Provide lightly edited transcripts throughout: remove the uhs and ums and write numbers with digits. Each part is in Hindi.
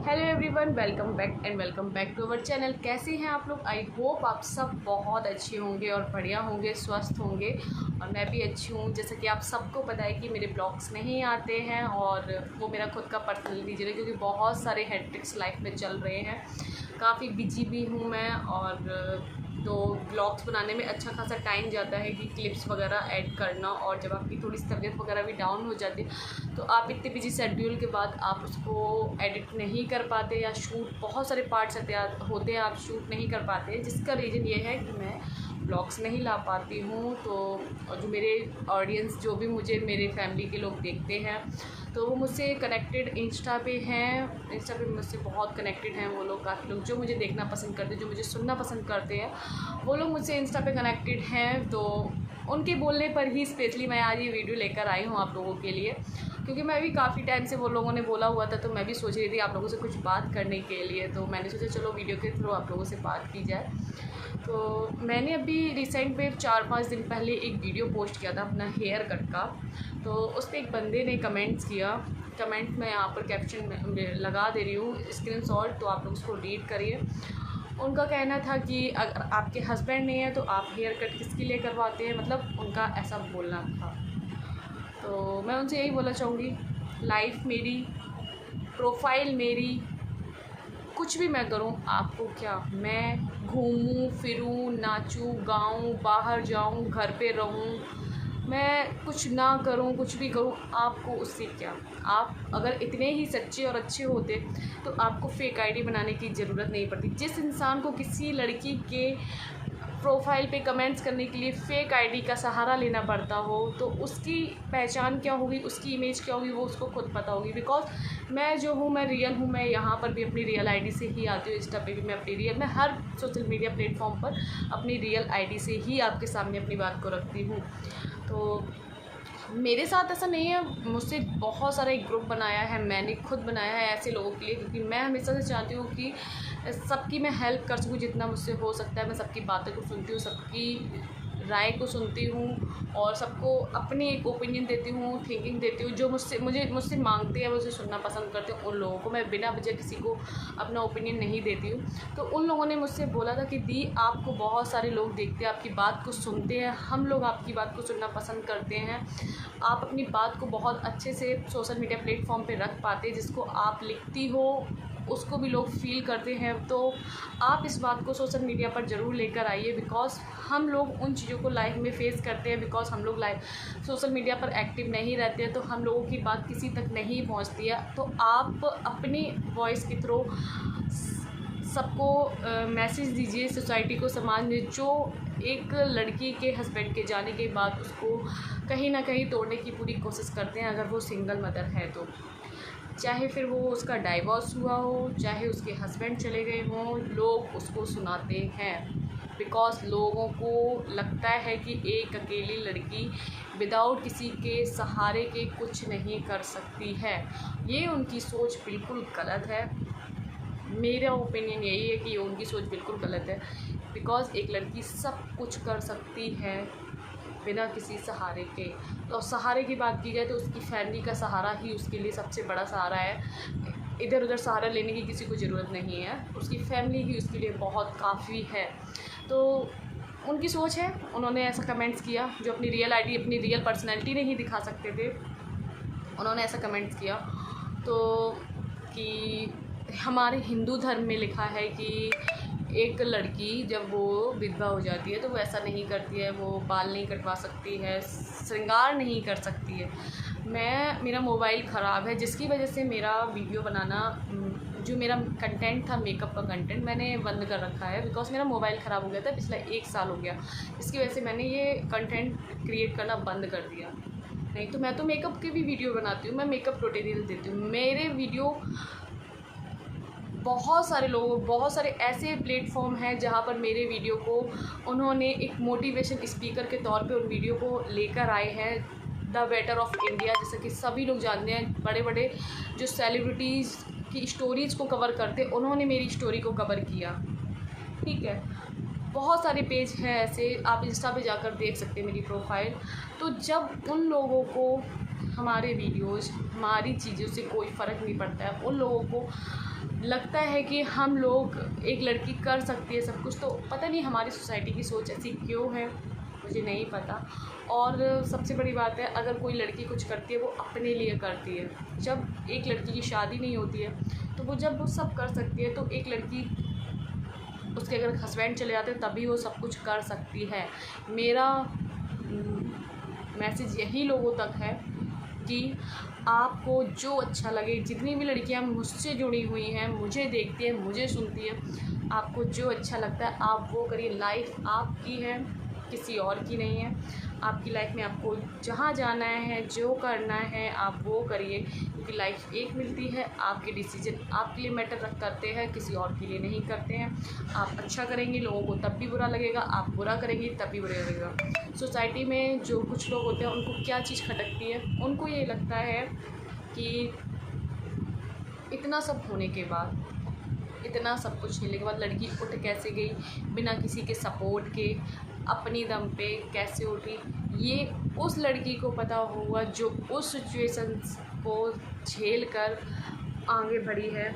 Hello everyone, welcome back to our channel. कैसे हैं आप लोग? आई होप आप सब बहुत अच्छे होंगे और बढ़िया होंगे, स्वस्थ होंगे। और मैं भी अच्छी हूँ। जैसे कि आप सबको पता है कि मेरे ब्लॉग्स नहीं आते हैं और वो मेरा खुद का पर्सनल रीज़न है, क्योंकि बहुत सारे हेक्टिक्स लाइफ में चल रहे हैं। काफ़ी बिजी भी हूँ मैं, और तो ब्लॉग्स बनाने में अच्छा खासा टाइम जाता है कि क्लिप्स वगैरह ऐड करना। और जब आपकी थोड़ी सी तबीयत वगैरह भी डाउन हो जाती है तो आप इतने बिजी शेड्यूल के बाद आप उसको एडिट नहीं कर पाते, या शूट बहुत सारे पार्ट्स होते हैं आप शूट नहीं कर पाते, जिसका रीज़न ये है कि मैं ब्लॉग्स नहीं ला पाती हूँ। तो और जो मेरे ऑडियंस, जो भी मुझे मेरे फैमिली के लोग देखते हैं, तो वो मुझसे कनेक्टेड इंस्टा पे हैं। इंस्टा पे मुझसे बहुत कनेक्टेड हैं वो लोग। काफ़ी लोग जो मुझे देखना पसंद करते हैं, जो मुझे सुनना पसंद करते हैं, वो लोग मुझसे इंस्टा पे कनेक्टेड हैं। तो उनके बोलने पर ही स्पेशली मैं आज ये वीडियो लेकर आई हूँ आप लोगों के लिए, क्योंकि मैं भी काफ़ी टाइम से वो लोगों ने बोला हुआ था, तो मैं भी सोच रही थी आप लोगों से कुछ बात करने के लिए। तो मैंने सोचा चलो वीडियो के थ्रू आप लोगों से बात की जाए। तो मैंने अभी रिसेंट में 4-5 दिन पहले एक वीडियो पोस्ट किया था अपना हेयर कट का। तो उस पर एक बंदे ने कमेंट्स किया। कमेंट मैं यहाँ पर कैप्शन में लगा दे रही हूँ स्क्रीनशॉट, तो आप लोग उसको रीड करिए। उनका कहना था कि अगर आपके हस्बैंड नहीं है तो आप हेयर कट किसके लिए करवाते हैं, मतलब उनका ऐसा बोलना था। तो मैं उनसे यही बोलना चाहूँगी, लाइफ मेरी, प्रोफाइल मेरी, कुछ भी मैं करूँ आपको क्या, मैं घूमूं फिरूं, नाचूं गाऊं, बाहर जाऊं, घर पे रहूं, मैं कुछ ना करूं, कुछ भी करूं, आपको उससे क्या। आप अगर इतने ही सच्चे और अच्छे होते तो आपको फेक आईडी बनाने की ज़रूरत नहीं पड़ती। जिस इंसान को किसी लड़की के प्रोफाइल पे कमेंट्स करने के लिए फ़ेक आईडी का सहारा लेना पड़ता हो, तो उसकी पहचान क्या होगी, उसकी इमेज क्या होगी, वो उसको खुद पता होगी। बिकॉज मैं जो हूँ, मैं रियल हूँ। मैं यहाँ पर भी अपनी रियल आईडी से ही आती हूँ, इंस्टा पे भी मैं अपनी रियल, मैं हर सोशल मीडिया प्लेटफॉर्म पर अपनी रियल आईडी से ही आपके सामने अपनी बात को रखती हूँ। तो मेरे साथ ऐसा नहीं है, मुझसे बहुत सारा एक ग्रुप बनाया है, मैंने खुद बनाया है ऐसे लोगों के लिए, क्योंकि मैं हमेशा से चाहती हूँ कि सबकी मैं हेल्प कर सकूँ जितना मुझसे हो सकता है। मैं सबकी बातों को सुनती हूँ, सबकी राय को सुनती हूँ, और सबको अपनी एक ओपिनियन देती हूँ, थिंकिंग देती हूँ। जो मुझसे मांगते हैं, मुझे सुनना पसंद करते हैं, उन लोगों को मैं बिना वजह किसी को अपना ओपिनियन नहीं देती हूँ। तो उन लोगों ने मुझसे बोला था कि दी, आपको बहुत सारे लोग देखते हैं, आपकी बात को सुनते हैं, हम लोग आपकी बात को सुनना पसंद करते हैं। आप अपनी बात को बहुत अच्छे से सोशल मीडिया प्लेटफॉर्म पे रख पाते हैं, जिसको आप लिखती हो उसको भी लोग फ़ील करते हैं। तो आप इस बात को सोशल मीडिया पर ज़रूर लेकर आइए, बिकॉज़ हम लोग उन चीज़ों को लाइफ में फ़ेस करते हैं। बिकॉज़ हम लोग लाइफ सोशल मीडिया पर एक्टिव नहीं रहते हैं, तो हम लोगों की बात किसी तक नहीं पहुंचती है। तो आप अपनी वॉइस के थ्रू सबको मैसेज दीजिए, सोसाइटी को, समाज में, जो एक लड़की के हस्बैंड के जाने के बाद उसको कहीं ना कहीं तोड़ने की पूरी कोशिश करते हैं, अगर वो सिंगल मदर है तो। चाहे फिर वो उसका डाइवोर्स हुआ हो, चाहे उसके हस्बैंड चले गए हों, लोग उसको सुनाते हैं। बिकॉज़ लोगों को लगता है कि एक अकेली लड़की विदाउट किसी के सहारे के कुछ नहीं कर सकती है। ये उनकी सोच बिल्कुल गलत है। मेरा ओपिनियन यही है कि उनकी सोच बिल्कुल गलत है। बिकॉज़ एक लड़की सब कुछ कर सकती है बिना किसी सहारे के। तो सहारे की बात की जाए तो उसकी फैमिली का सहारा ही उसके लिए सबसे बड़ा सहारा है। इधर उधर सहारा लेने की किसी को ज़रूरत नहीं है, उसकी फैमिली ही उसके लिए बहुत काफ़ी है। तो उनकी सोच है, उन्होंने ऐसा कमेंट्स किया। जो अपनी रियल आईडी, अपनी रियल पर्सनैलिटी नहीं दिखा सकते थे, उन्होंने ऐसा कमेंट्स किया। तो कि हमारे हिंदू धर्म में लिखा है कि एक लड़की जब वो विधवा हो जाती है तो वो ऐसा नहीं करती है, वो बाल नहीं कटवा सकती है, श्रृंगार नहीं कर सकती है। मेरा मोबाइल ख़राब है, जिसकी वजह से मेरा वीडियो बनाना, जो मेरा कंटेंट था, मेकअप का कंटेंट, मैंने बंद कर रखा है। बिकॉज़ मेरा मोबाइल ख़राब हो गया था, पिछला 1 साल हो गया, इसकी वजह से मैंने ये कंटेंट क्रिएट करना बंद कर दिया। नहीं तो मैं तो मेकअप की भी वीडियो बनाती हूँ, मैं मेकअप ट्यूटोरियल देती हूँ। मेरे वीडियो बहुत सारे लोग, बहुत सारे ऐसे प्लेटफॉर्म हैं जहाँ पर मेरे वीडियो को उन्होंने एक मोटिवेशन स्पीकर के तौर पे उन वीडियो को लेकर आए हैं। द बेटर ऑफ इंडिया, जैसे कि सभी लोग जानते हैं, बड़े बड़े जो सेलिब्रिटीज़ की स्टोरीज़ को कवर करते, उन्होंने मेरी स्टोरी को कवर किया। ठीक है, बहुत सारे पेज हैं ऐसे, आप इंस्टा पे जाकर देख सकते हैं मेरी प्रोफाइल। तो जब उन लोगों को हमारे वीडियोज़, हमारी चीज़ों से कोई फ़र्क नहीं पड़ता है। उन लोगों को लगता है कि हम लोग, एक लड़की कर सकती है सब कुछ। तो पता नहीं हमारी सोसाइटी की सोच ऐसी क्यों है, मुझे नहीं पता। और सबसे बड़ी बात है, अगर कोई लड़की कुछ करती है वो अपने लिए करती है। जब एक लड़की की शादी नहीं होती है तो वो जब वो सब कर सकती है, तो एक लड़की, उसके अगर हस्बैंड चले जाते हैं तभी वो सब कुछ कर सकती है। मेरा मैसेज यही लोगों तक है कि आपको जो अच्छा लगे, जितनी भी लड़कियां मुझसे जुड़ी हुई हैं, मुझे देखती हैं, मुझे सुनती हैं, आपको जो अच्छा लगता है आप वो करिए। लाइफ आपकी है, किसी और की नहीं है। आपकी लाइफ में आपको जहाँ जाना है, जो करना है, आप वो करिए, क्योंकि लाइफ एक मिलती है। आपके डिसीजन आपके लिए मैटर करते हैं, किसी और के लिए नहीं करते हैं। आप अच्छा करेंगे लोगों को तब भी बुरा लगेगा, आप बुरा करेंगे तब भी बुरा लगेगा। सोसाइटी में जो कुछ लोग होते हैं उनको क्या चीज़ खटकती है, उनको ये लगता है कि इतना सब होने के बाद, इतना सब कुछ झेलने के बाद लड़की उठ कैसे गई, बिना किसी के सपोर्ट के, अपनी दम पे कैसे उठी, ये उस लड़की को पता होगा जो उस सिचुएशन को झेल कर आगे बढ़ी है।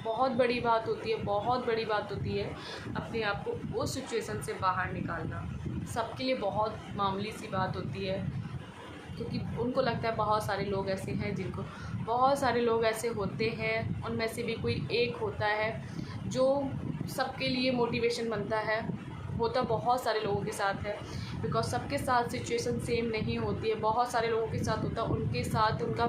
बहुत बड़ी बात होती है, बहुत बड़ी बात होती है अपने आप को उस सिचुएशन से बाहर निकालना। सबके लिए बहुत मामूली सी बात होती है, क्योंकि उनको लगता है बहुत सारे लोग ऐसे हैं जिनको, बहुत सारे लोग ऐसे होते हैं, उनमें से भी कोई एक होता है जो सबके लिए मोटिवेशन बनता है। होता बहुत सारे लोगों के साथ है, बिकॉज सबके साथ सिचुएशन सेम नहीं होती है। बहुत सारे लोगों के साथ होता है, उनके साथ उनका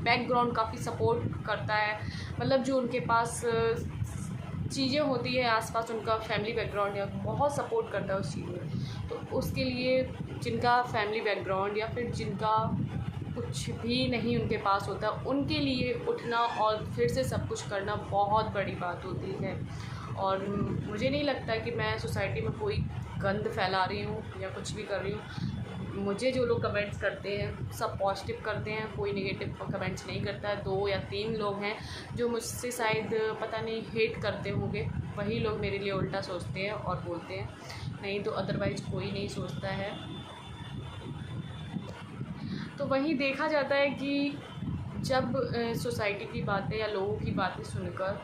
बैकग्राउंड काफ़ी सपोर्ट करता है, मतलब जो उनके पास चीज़ें होती है आसपास, उनका फैमिली बैकग्राउंड या बहुत सपोर्ट करता है उस चीज़ में। तो उसके लिए जिनका फैमिली बैकग्राउंड या फिर जिनका कुछ भी नहीं उनके पास होता, उनके लिए उठना और फिर से सब कुछ करना बहुत बड़ी बात होती है। और मुझे नहीं लगता कि मैं सोसाइटी में कोई गंद फैला रही हूँ या कुछ भी कर रही हूँ। मुझे जो लोग कमेंट्स करते हैं सब पॉजिटिव करते हैं, कोई नेगेटिव कमेंट्स नहीं करता है। 2 या 3 लोग हैं जो मुझसे शायद पता नहीं हेट करते होंगे, वही लोग मेरे लिए उल्टा सोचते हैं और बोलते हैं, नहीं तो अदरवाइज़ कोई नहीं सोचता है। तो वहीं देखा जाता है कि जब सोसाइटी की बातें या लोगों की बातें सुनकर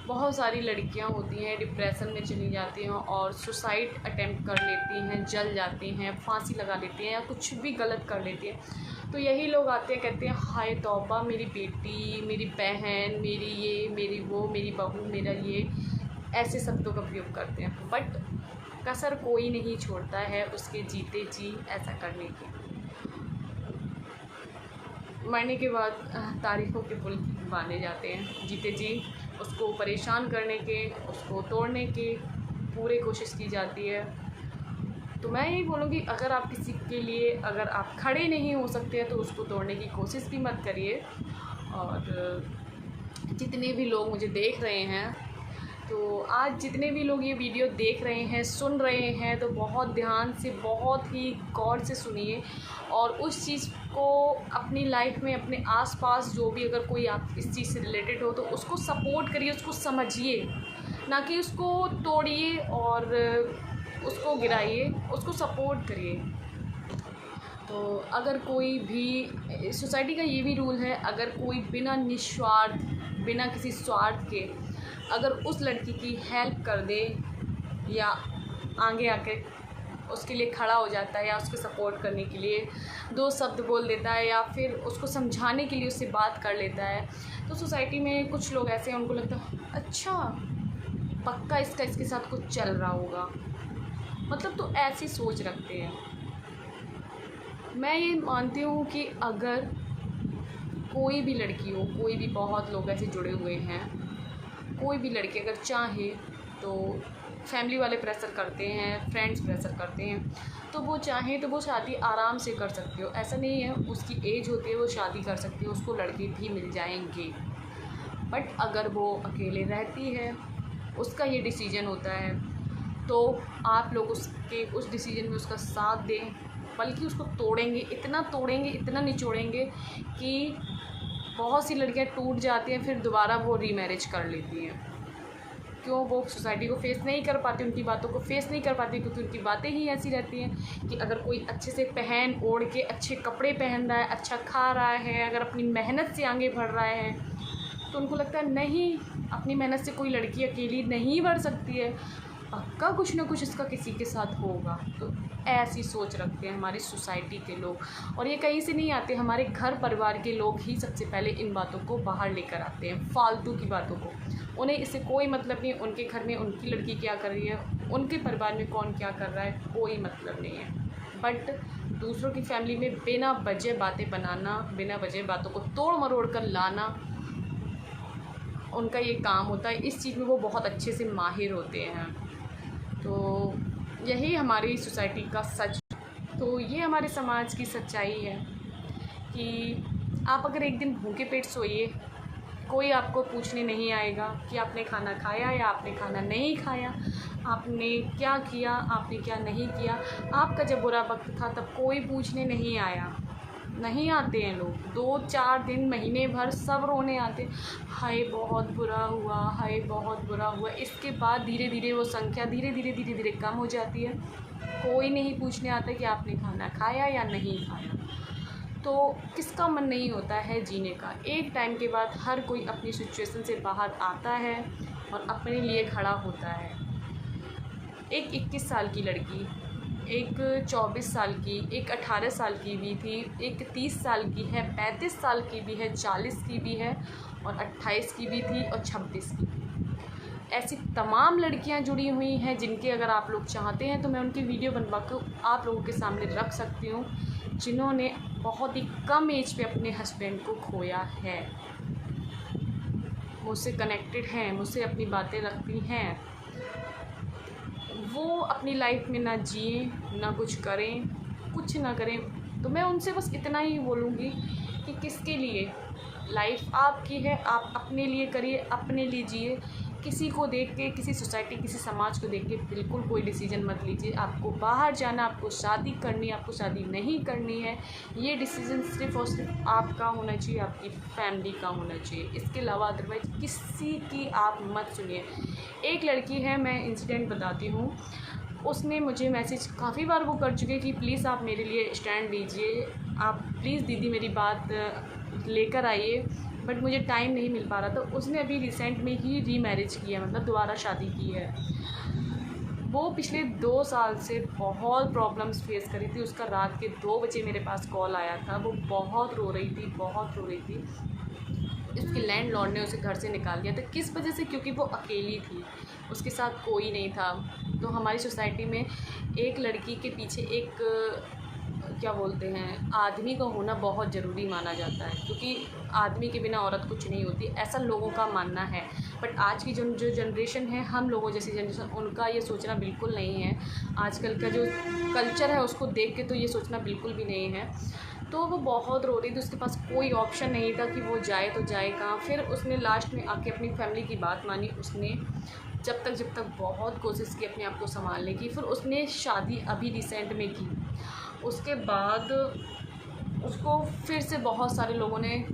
बहुत सारी लड़कियां होती हैं डिप्रेशन में चली जाती हैं और सुसाइड अटेम्प्ट कर लेती हैं, जल जाती हैं, फांसी लगा लेती हैं या कुछ भी गलत कर लेती हैं। तो यही लोग आते हैं, कहते हैं हाय तौबा, मेरी बेटी, मेरी बहन, मेरी ये, मेरी वो, मेरी बहू, मेरा ये, ऐसे शब्दों का प्रयोग करते हैं। बट कसर कोई नहीं छोड़ता है उसके जीते जी ऐसा करने की। मरने के बाद तारीफ़ों के पुल बांधे जाते हैं, जीते जी उसको परेशान करने के, उसको तोड़ने के पूरी कोशिश की जाती है। तो मैं यही बोलूँगी, अगर आप किसी के लिए, अगर आप खड़े नहीं हो सकते हैं तो उसको तोड़ने की कोशिश भी मत करिए। और जितने भी लोग मुझे देख रहे हैं, तो आज जितने भी लोग ये वीडियो देख रहे हैं, सुन रहे हैं, तो बहुत ध्यान से, बहुत ही गौर से सुनिए और उस चीज़ को अपनी लाइफ में, अपने आसपास जो भी अगर कोई आप इस चीज़ से रिलेटेड हो तो उसको सपोर्ट करिए, उसको समझिए, ना कि उसको तोड़िए और उसको गिराइए, उसको सपोर्ट करिए। तो अगर कोई भी, सोसाइटी का ये भी रूल है, अगर कोई बिना निस्वार्थ, बिना किसी स्वार्थ के अगर उस लड़की की हेल्प कर दे या आगे आके उसके लिए खड़ा हो जाता है या उसको सपोर्ट करने के लिए 2 शब्द बोल देता है या फिर उसको समझाने के लिए उससे बात कर लेता है, तो सोसाइटी में कुछ लोग ऐसे हैं, उनको लगता है अच्छा पक्का इसके साथ कुछ चल रहा होगा, मतलब तो ऐसी सोच रखते हैं। मैं ये मानती हूँ कि अगर कोई भी लड़की हो, कोई भी, बहुत लोग ऐसे जुड़े हुए हैं, कोई भी लड़की अगर चाहे तो फैमिली वाले प्रेशर करते हैं, फ्रेंड्स प्रेशर करते हैं, तो वो चाहे तो वो शादी आराम से कर सकती हो। ऐसा नहीं है, उसकी एज होती है वो शादी कर सकती है, उसको लड़के भी मिल जाएंगे। बट अगर वो अकेले रहती है, उसका ये डिसीजन होता है, तो आप लोग उसके उस डिसीजन में उसका साथ दें, बल्कि उसको तोड़ेंगे, इतना निचोड़ेंगे कि बहुत सी लड़कियां टूट जाती हैं, फिर दोबारा वो रीमैरिज कर लेती हैं, क्यों वो सोसाइटी को फेस नहीं कर पाती, उनकी बातों को फेस नहीं कर पाती, क्योंकि उनकी बातें ही ऐसी रहती हैं कि अगर कोई अच्छे से पहन ओढ़ के अच्छे कपड़े पहन रहा है, अच्छा खा रहा है, अगर अपनी मेहनत से आगे बढ़ रहा है, तो उनको लगता है नहीं, अपनी मेहनत से कोई लड़की अकेली नहीं बढ़ सकती है, पक्का कुछ ना कुछ इसका किसी के साथ होगा। तो ऐसी सोच रखते हैं हमारी सोसाइटी के लोग, और ये कहीं से नहीं आते, हमारे घर परिवार के लोग ही सबसे पहले इन बातों को बाहर लेकर आते हैं, फालतू की बातों को। उन्हें इससे कोई मतलब नहीं, उनके घर में उनकी लड़की क्या कर रही है, उनके परिवार में कौन क्या कर रहा है, कोई मतलब नहीं है। बट दूसरों की फैमिली में बिना वजह बातें बनाना, बिना वजह बातों को तोड़ मरोड़ कर लाना, उनका ये काम होता है। इस चीज़ में वो बहुत अच्छे से माहिर होते हैं। तो यही हमारी सोसाइटी का सच, तो ये हमारे समाज की सच्चाई है कि आप अगर एक दिन भूखे पेट सोइए, कोई आपको पूछने नहीं आएगा कि आपने खाना खाया या आपने खाना नहीं खाया, आपने क्या किया, आपने क्या नहीं किया। आपका जब बुरा वक्त था तब कोई पूछने नहीं आया, नहीं आते हैं लोग। 2-4 दिन, महीने भर सब रोने आते, हाय बहुत बुरा हुआ, हाय बहुत बुरा हुआ। इसके बाद धीरे धीरे वो संख्या धीरे धीरे कम हो जाती है, कोई नहीं पूछने आता कि आपने खाना खाया या नहीं खाया। तो किसका मन नहीं होता है जीने का। एक टाइम के बाद हर कोई अपनी सिचुएशन से बाहर आता है और अपने लिए खड़ा होता है। एक 21 साल की लड़की, एक 24 साल की, एक 18 साल की भी थी, एक 30 साल की है, 35 साल की भी है, 40 की भी है, और 28 की भी थी, और 26 की भी। ऐसी तमाम लड़कियां जुड़ी हुई हैं जिनके अगर आप लोग चाहते हैं तो मैं उनकी वीडियो बनवा कर आप लोगों के सामने रख सकती हूँ, जिन्होंने बहुत ही कम एज पे अपने हस्बैंड को खोया है, मुझसे कनेक्टेड हैं, मुझसे अपनी बातें रखती हैं। वो अपनी लाइफ में ना जिए, ना कुछ करें, कुछ ना करें। तो मैं उनसे बस इतना ही बोलूँगी कि किसके लिए लाइफ आपकी है, आप अपने लिए करिए, अपने लिए जिए। किसी को देख के, किसी सोसाइटी, किसी समाज को देख के बिल्कुल कोई डिसीजन मत लीजिए। आपको बाहर जाना, आपको शादी करनी है, आपको शादी नहीं करनी है, ये डिसीजन सिर्फ़ और सिर्फ आपका होना चाहिए, आपकी फैमिली का होना चाहिए। इसके अलावा अदरवाइज़ किसी की आप मत सुनिए। एक लड़की है, मैं इंसिडेंट बताती हूँ, उसने मुझे मैसेज काफ़ी बार वो कर चुके कि प्लीज़ आप मेरे लिए स्टैंड लीजिए, आप प्लीज़ दीदी मेरी बात लेकर आइए, बट मुझे टाइम नहीं मिल पा रहा। तो उसने अभी रिसेंट में ही रीमैरिज किया, मतलब दोबारा शादी की है। वो पिछले 2 साल से बहुत प्रॉब्लम्स फेस करी थी। उसका रात के 2 बजे मेरे पास कॉल आया था, वो बहुत रो रही थी, बहुत रो रही थी। उसके लैंडलॉर्ड ने उसे घर से निकाल दिया था। किस वजह से? क्योंकि वो अकेली थी, उसके साथ कोई नहीं था। तो हमारी सोसाइटी में एक लड़की के पीछे एक क्या बोलते हैं, आदमी का होना बहुत ज़रूरी माना जाता है, क्योंकि आदमी के बिना औरत कुछ नहीं होती, ऐसा लोगों का मानना है। बट आज की जो जनरेशन है, हम लोगों जैसी जनरेशन, उनका ये सोचना बिल्कुल नहीं है। आजकल का जो कल्चर है उसको देख के तो ये सोचना बिल्कुल भी नहीं है। तो वो बहुत रो रही थी, उसके पास कोई ऑप्शन नहीं था कि वो जाए तो जाए कहाँ। फिर उसने लास्ट में आके अपनी फैमिली की बात मानी। उसने जब तक बहुत कोशिश की अपने आप को संभालने की। फिर उसने शादी अभी रिसेंट में की। उसके बाद उसको फिर से बहुत सारे लोगों ने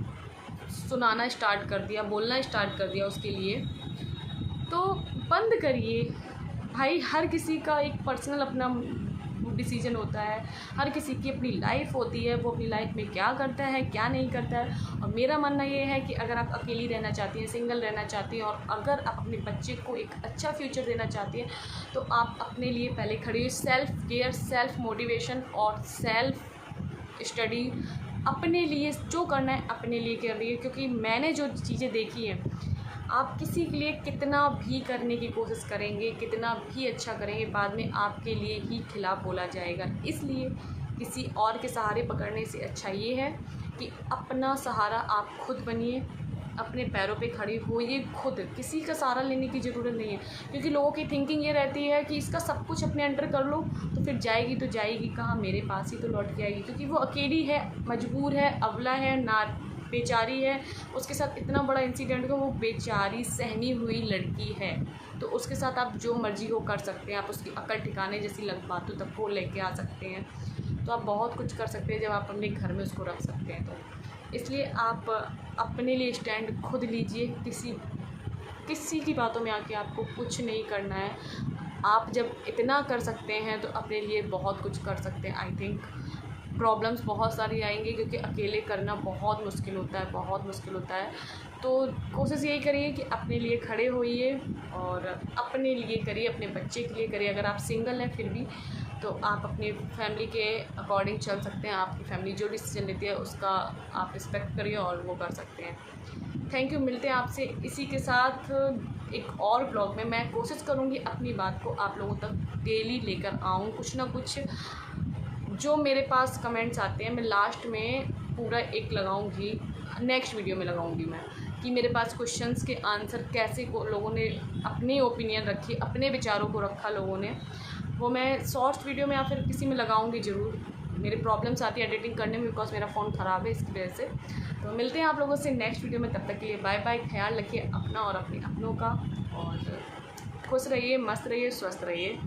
सुनाना स्टार्ट कर दिया, बोलना स्टार्ट कर दिया उसके लिए। तो बंद करिए भाई, हर किसी का एक पर्सनल अपना डिसीजन होता है, हर किसी की अपनी लाइफ होती है, वो अपनी लाइफ में क्या करता है क्या नहीं करता है। और मेरा मानना ये है कि अगर आप अकेली रहना चाहती हैं, सिंगल रहना चाहती हैं, और अगर आप अपने बच्चे को एक अच्छा फ्यूचर देना चाहती हैं, तो आप अपने लिए पहले खड़ी हो। सेल्फ केयर, सेल्फ मोटिवेशन और सेल्फ स्टडी, अपने लिए जो करना है अपने लिए कर रही है। क्योंकि मैंने जो चीज़ें देखी हैं, आप किसी के लिए कितना भी करने की कोशिश करेंगे, कितना भी अच्छा करेंगे, बाद में आपके लिए ही खिलाफ बोला जाएगा। इसलिए किसी और के सहारे पकड़ने से अच्छा ये है कि अपना सहारा आप खुद बनिए, अपने पैरों पे खड़ी होइए खुद, किसी का सहारा लेने की ज़रूरत नहीं है। क्योंकि लोगों की थिंकिंग ये रहती है कि इसका सब कुछ अपने अंडर कर लो तो फिर जाएगी तो जाएगी कहाँ, मेरे पास ही तो लौट के आएगी। क्योंकि वो अकेली है, मजबूर है, अबला है, ना बेचारी है, उसके साथ इतना बड़ा इंसिडेंट हो, वो बेचारी सहमी हुई लड़की है। तो उसके साथ आप जो मर्ज़ी हो कर सकते हैं, आप उसकी अकल ठिकाने जैसी बातों तक को लेके आ सकते हैं। तो आप बहुत कुछ कर सकते हैं जब आप अपने घर में उसको रख सकते हैं। तो इसलिए आप अपने लिए स्टैंड खुद लीजिए, किसी किसी की बातों में आके आपको कुछ नहीं करना है। आप जब इतना कर सकते हैं तो अपने लिए बहुत कुछ कर सकते हैं। आई थिंक प्रॉब्लम्स बहुत सारी आएंगी क्योंकि अकेले करना बहुत मुश्किल होता है, बहुत मुश्किल होता है। तो कोशिश यही करिए कि अपने लिए खड़े होइए और अपने लिए करिए, अपने बच्चे के लिए करिए। अगर आप सिंगल हैं फिर भी तो आप अपनी फैमिली के अकॉर्डिंग चल सकते हैं। आपकी फैमिली जो डिसीजन लेती है उसका आप रिस्पेक्ट करिए और वो कर सकते हैं। Thank you. मिलते हैं आपसे इसी के साथ एक और ब्लॉग में। मैं कोशिश करूँगी अपनी बात को आप लोगों तक डेली लेकर आऊँ। कुछ ना कुछ जो मेरे पास कमेंट्स आते हैं मैं लास्ट में पूरा एक लगाऊंगी, नेक्स्ट वीडियो में लगाऊंगी मैं, कि मेरे पास क्वेश्चंस के आंसर कैसे को लोगों ने अपनी ओपिनियन रखी, अपने विचारों को रखा लोगों ने, वो मैं शॉर्ट्स वीडियो में या फिर किसी में लगाऊंगी ज़रूर। मेरे प्रॉब्लम्स आती है एडिटिंग करने में बिकॉज मेरा फ़ोन ख़राब है, इसकी वजह से। तो मिलते हैं आप लोगों से नेक्स्ट वीडियो में, तब तक के लिए बाय बाय। ख्याल रखिए अपना और अपने अपनों का, और खुश रहिए, मस्त रहिए, स्वस्थ रहिए।